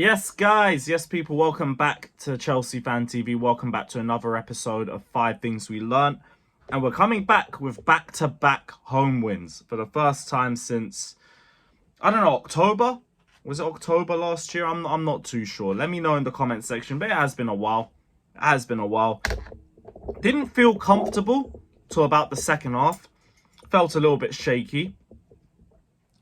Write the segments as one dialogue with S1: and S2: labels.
S1: Yes, guys. Yes, people. Welcome back to Chelsea Fan TV. Welcome back to another episode of 5 Things We Learnt. And we're coming back with back-to-back home wins for the first time since, I don't know, October? Was it October last year? I'm not too sure. Let me know in the comment section. But it has been a while. It has been a while. Didn't feel comfortable till about the second half. Felt a little bit shaky.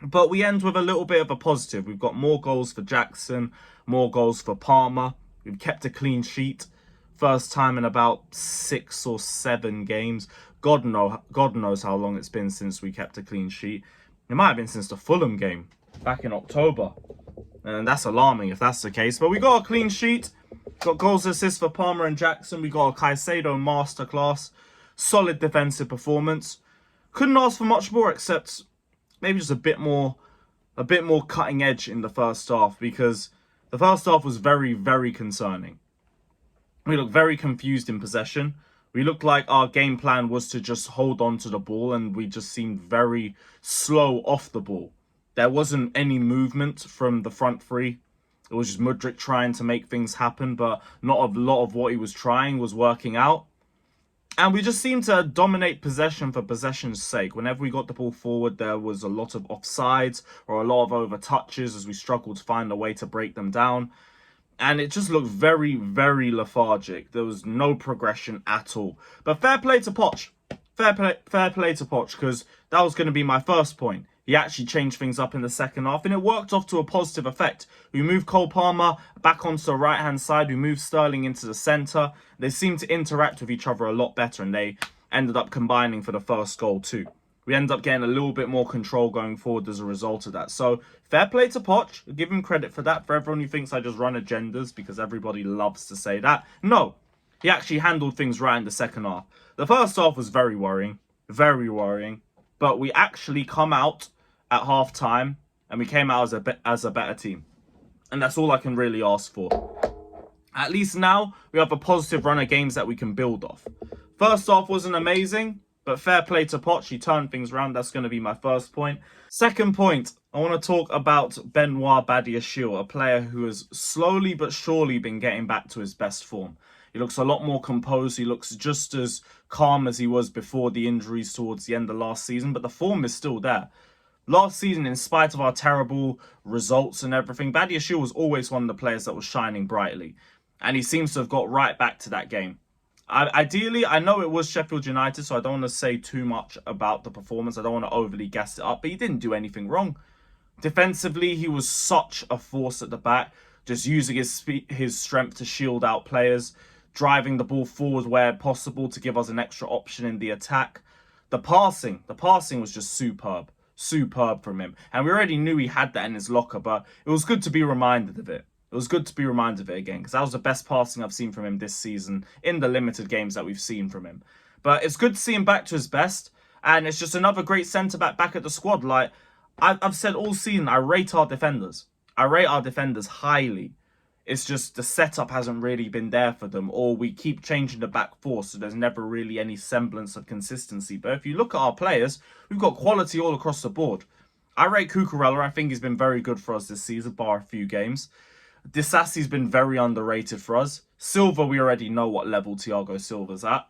S1: But we end with a little bit of a positive. We've got more goals for Jackson, more goals for Palmer. We've kept a clean sheet. First time in about 6 or 7 games. God knows how long it's been since we kept a clean sheet. It might have been since the Fulham game back in October. And that's alarming if that's the case. But we got a clean sheet. Got goals and assists for Palmer and Jackson. We got a Caicedo masterclass. Solid defensive performance. Couldn't ask for much more except maybe just a bit more cutting edge in the first half, because the first half was very, very concerning. We looked very confused in possession. We looked like our game plan was to just hold on to the ball, and we just seemed very slow off the ball. There wasn't any movement from the front three. It was just Mudryk trying to make things happen, but not a lot of what he was trying was working out. And we just seemed to dominate possession for possession's sake. Whenever we got the ball forward, there was a lot of offsides or a lot of over touches as we struggled to find a way to break them down. And it just looked very, very lethargic. There was no progression at all. But fair play to Poch. Fair play to Poch, because that was going to be my first point. He actually changed things up in the second half, and it worked off to a positive effect. We moved Cole Palmer back onto the right-hand side. We moved Sterling into the centre. They seemed to interact with each other a lot better, and they ended up combining for the first goal too. We ended up getting a little bit more control going forward as a result of that. So, fair play to Poch. Give him credit for that. For everyone who thinks I just run agendas, because everybody loves to say that. No, he actually handled things right in the second half. The first half was very worrying. Very worrying. But we actually come out at half-time, and we came out as a better team. And that's all I can really ask for. At least now, we have a positive run of games that we can build off. First half wasn't amazing, but fair play to Poch. He turned things around. That's going to be my first point. Second point, I want to talk about Badiashile, a player who has slowly but surely been getting back to his best form. He looks a lot more composed. He looks just as calm as he was before the injuries towards the end of last season, but the form is still there. Last season, in spite of our terrible results and everything, Badiashile was always one of the players that was shining brightly. And he seems to have got right back to that game. Ideally, I know it was Sheffield United, so I don't want to say too much about the performance. I don't want to overly gas it up, but he didn't do anything wrong. Defensively, he was such a force at the back, just using his strength to shield out players, driving the ball forward where possible to give us an extra option in the attack. The passing was just superb from him. And we already knew he had that in his locker, but it was good to be reminded of it. It was good to be reminded of it again, because that was the best passing I've seen from him this season in the limited games that we've seen from him. But it's good to see him back to his best, and it's just another great centre-back back at the squad. Like, I've said all season, I rate our defenders. I rate our defenders highly. It's just the setup hasn't really been there for them, or we keep changing the back four, so there's never really any semblance of consistency. But if you look at our players, we've got quality all across the board. I rate Cucurella. I think he's been very good for us this season, bar a few games. Disasi's been very underrated for us. Silva, we already know what level Thiago Silva's at.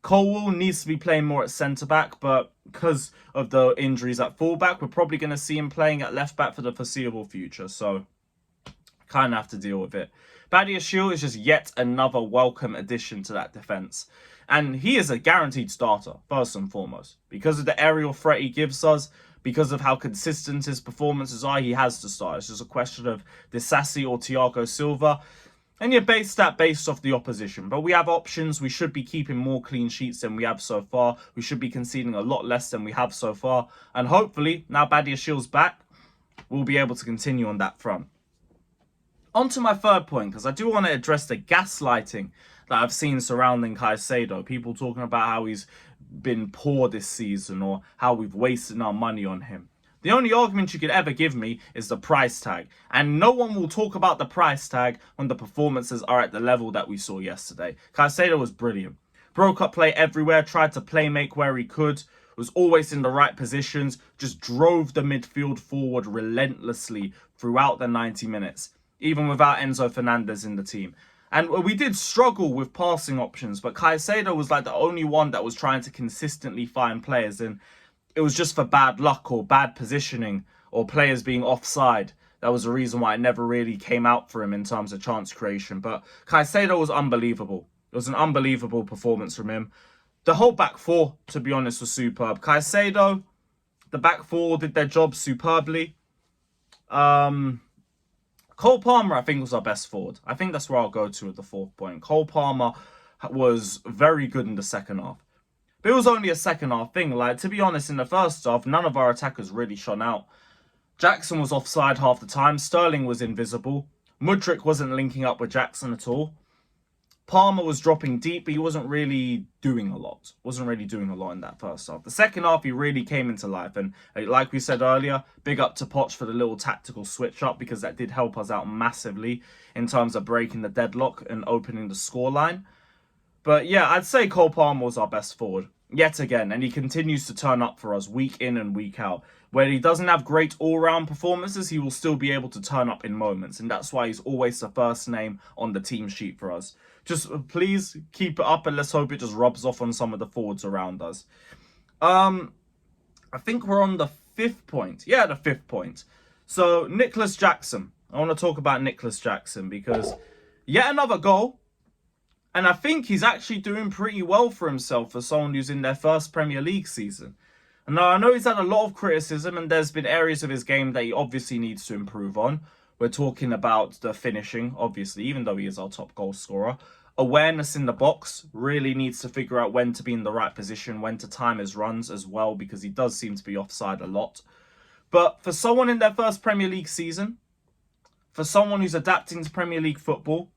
S1: Colwell needs to be playing more at centre-back, but because of the injuries at full-back, we're probably going to see him playing at left-back for the foreseeable future, so kind of have to deal with it. Badiashile is just yet another welcome addition to that defence. And he is a guaranteed starter, first and foremost. Because of the aerial threat he gives us, because of how consistent his performances are, he has to start. It's just a question of Disasi or Thiago Silva. And you base that based off the opposition. But we have options. We should be keeping more clean sheets than we have so far. We should be conceding a lot less than we have so far. And hopefully, now Badiashile's back, we'll be able to continue on that front. On to my third point, because I do want to address the gaslighting that I've seen surrounding Caicedo. People talking about how he's been poor this season or how we've wasted our money on him. The only argument you could ever give me is the price tag. And no one will talk about the price tag when the performances are at the level that we saw yesterday. Caicedo was brilliant. Broke up play everywhere, tried to play make where he could, was always in the right positions, just drove the midfield forward relentlessly throughout the 90 minutes. even without Enzo Fernandez in the team. And we did struggle with passing options, but Caicedo was like the only one that was trying to consistently find players, and it was just for bad luck or bad positioning or players being offside. That was the reason why it never really came out for him in terms of chance creation. But Caicedo was unbelievable. It was an unbelievable performance from him. The whole back four, to be honest, was superb. Caicedo, the back four did their job superbly. Cole Palmer, I think, was our best forward. I think that's where I'll go to at the 4th point. Cole Palmer was very good in the second half. But it was only a second half thing. Like, to be honest, in the first half, none of our attackers really shone out. Jackson was offside half the time. Sterling was invisible. Mudryk wasn't linking up with Jackson at all. Palmer was dropping deep, but he wasn't really doing a lot. Wasn't really doing a lot in that first half. The second half, he really came into life. And like we said earlier, big up to Poch for the little tactical switch up, because that did help us out massively in terms of breaking the deadlock and opening the scoreline. But yeah, I'd say Cole Palmer was our best forward yet again. And he continues to turn up for us week in and week out. Where he doesn't have great all-round performances, he will still be able to turn up in moments. And that's why he's always the first name on the team sheet for us. Just please keep it up, and let's hope it just rubs off on some of the forwards around us. I think we're on the 5th point. Yeah, the 5th point. So, Nicholas Jackson. I want to talk about Nicholas Jackson because yet another goal. And I think he's actually doing pretty well for himself for someone who's in their first Premier League season. And now I know he's had a lot of criticism, and there's been areas of his game that he obviously needs to improve on. We're talking about the finishing, obviously, even though he is our top goal scorer. Awareness in the box, really needs to figure out when to be in the right position, when to time his runs as well, because he does seem to be offside a lot. But for someone in their first Premier League season, for someone who's adapting to Premier League football,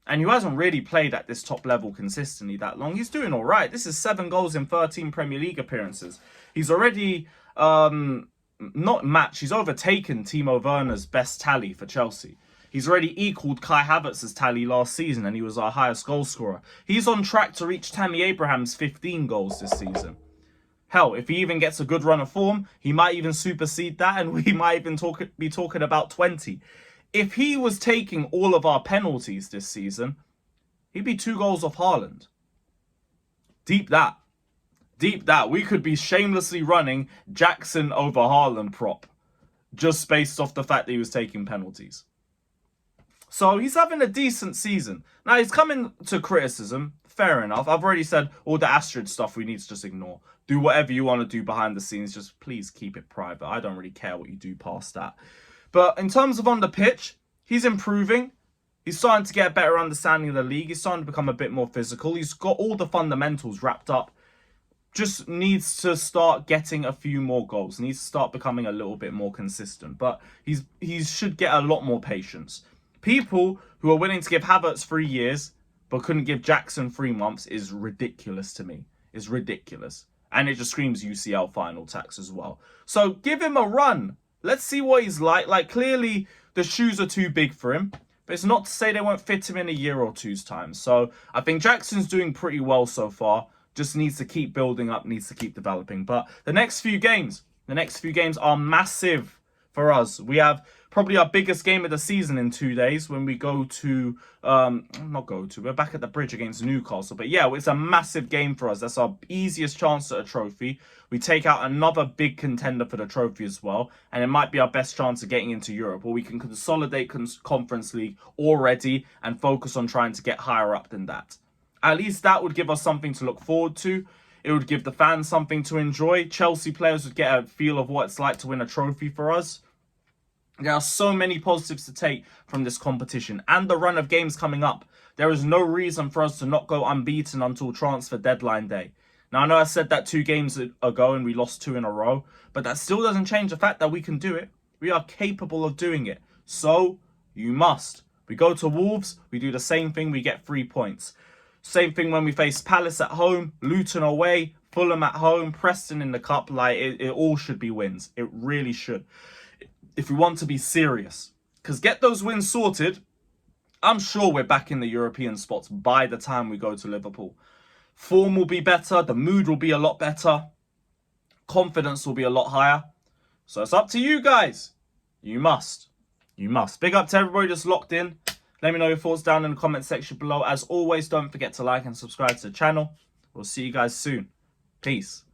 S1: and who hasn't really played at this top level consistently that long, he's doing all right. This is 7 goals in 13 Premier League appearances. He's already he's overtaken Timo Werner's best tally for Chelsea. He's already equalled Kai Havertz's tally last season, and he was our highest goal scorer. He's on track to reach Tammy Abraham's 15 goals this season. Hell, if he even gets a good run of form, he might even supersede that, and we might even be talking about 20. If he was taking all of our penalties this season, he'd be 2 goals off Haaland. Deep that. We could be shamelessly running Jackson over Haaland prop, just based off the fact that he was taking penalties. So he's having a decent season. Now, he's coming to criticism. Fair enough. I've already said all the Astrid stuff we need to just ignore. Do whatever you want to do behind the scenes. Just please keep it private. I don't really care what you do past that. But in terms of on the pitch, he's improving. He's starting to get a better understanding of the league. He's starting to become a bit more physical. He's got all the fundamentals wrapped up. Just needs to start getting a few more goals. Needs to start becoming a little bit more consistent. But he should get a lot more patience. People who are willing to give Havertz 3 years but couldn't give Jackson 3 months is ridiculous to me. It's ridiculous. And it just screams UCL final tax as well. So give him a run. Let's see what he's like. Like, clearly the shoes are too big for him. But it's not to say they won't fit him in a year or two's time. So I think Jackson's doing pretty well so far. Just needs to keep building up, needs to keep developing. But the next few games are massive for us. We have probably our biggest game of the season in 2 days when we go to, we're back at the bridge against Newcastle. But yeah, it's a massive game for us. That's our easiest chance at a trophy. We take out another big contender for the trophy as well. And it might be our best chance of getting into Europe. Or we can consolidate Conference League already and focus on trying to get higher up than that. At least that would give us something to look forward to. It would give the fans something to enjoy. Chelsea players would get a feel of what it's like to win a trophy for us. There are so many positives to take from this competition and the run of games coming up. There is no reason for us to not go unbeaten until transfer deadline day. Now, I know I said that 2 games ago and we lost 2 in a row, but that still doesn't change the fact that we can do it. We are capable of doing it. So, you must. We go to Wolves, we do the same thing, we get 3 points. Same thing when we face Palace at home, Luton away, Fulham at home, Preston in the cup. Like, it all should be wins. It really should. If we want to be serious. Because get those wins sorted, I'm sure we're back in the European spots by the time we go to Liverpool. Form will be better. The mood will be a lot better. Confidence will be a lot higher. So it's up to you guys. You must. you must. Big up to everybody just locked in. Let me know your thoughts down in the comment section below. As always, don't forget to like and subscribe to the channel. We'll see you guys soon. Peace.